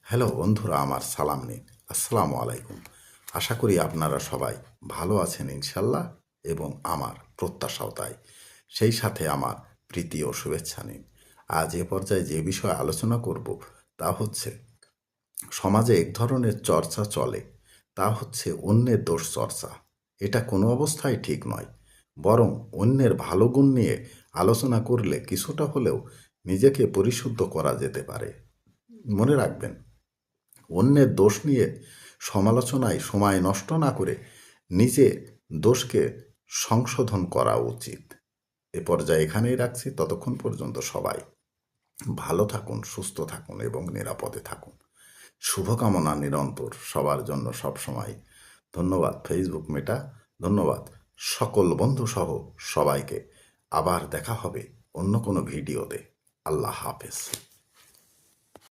Hello বন্ধুরা, আমার সালাম নিন। আসসালামু আলাইকুম। আশা করি আপনারা সবাই ভালো আছেন ইনশাল্লাহ, এবং আমার প্রত্যাশাও তাই। সেই সাথে আমার প্রীতি ও শুভেচ্ছা নিন। আজ এ পর্যায়ে যে বিষয়ে আলোচনা করব তা হচ্ছে, সমাজে এক ধরনের চর্চা চলে, তা হচ্ছে অন্যের দোষ চর্চা। এটা কোনো অবস্থায় ঠিক নয়, বরং অন্যের ভালো গুণ নিয়ে আলোচনা করলে কিছুটা হলেও নিজেকে পরিশুদ্ধ করা যেতে পারে। মনে রাখবেন, অন্যের দোষ নিয়ে সমালোচনায় সময় নষ্ট না করে নিজের দোষকে সংশোধন করা উচিত। এ পর্যায়ে এখানেই রাখছি। ততক্ষণ পর্যন্ত সবাই ভালো থাকুন, সুস্থ থাকুন এবং নিরাপদে থাকুন। শুভকামনা নিরন্তর সবার জন্য সবসময়। ধন্যবাদ ফেসবুক মেটা, ধন্যবাদ সকল বন্ধুসহ সবাইকে। আবার দেখা হবে অন্য কোনো ভিডিওতে। আল্লাহ হাফেজ।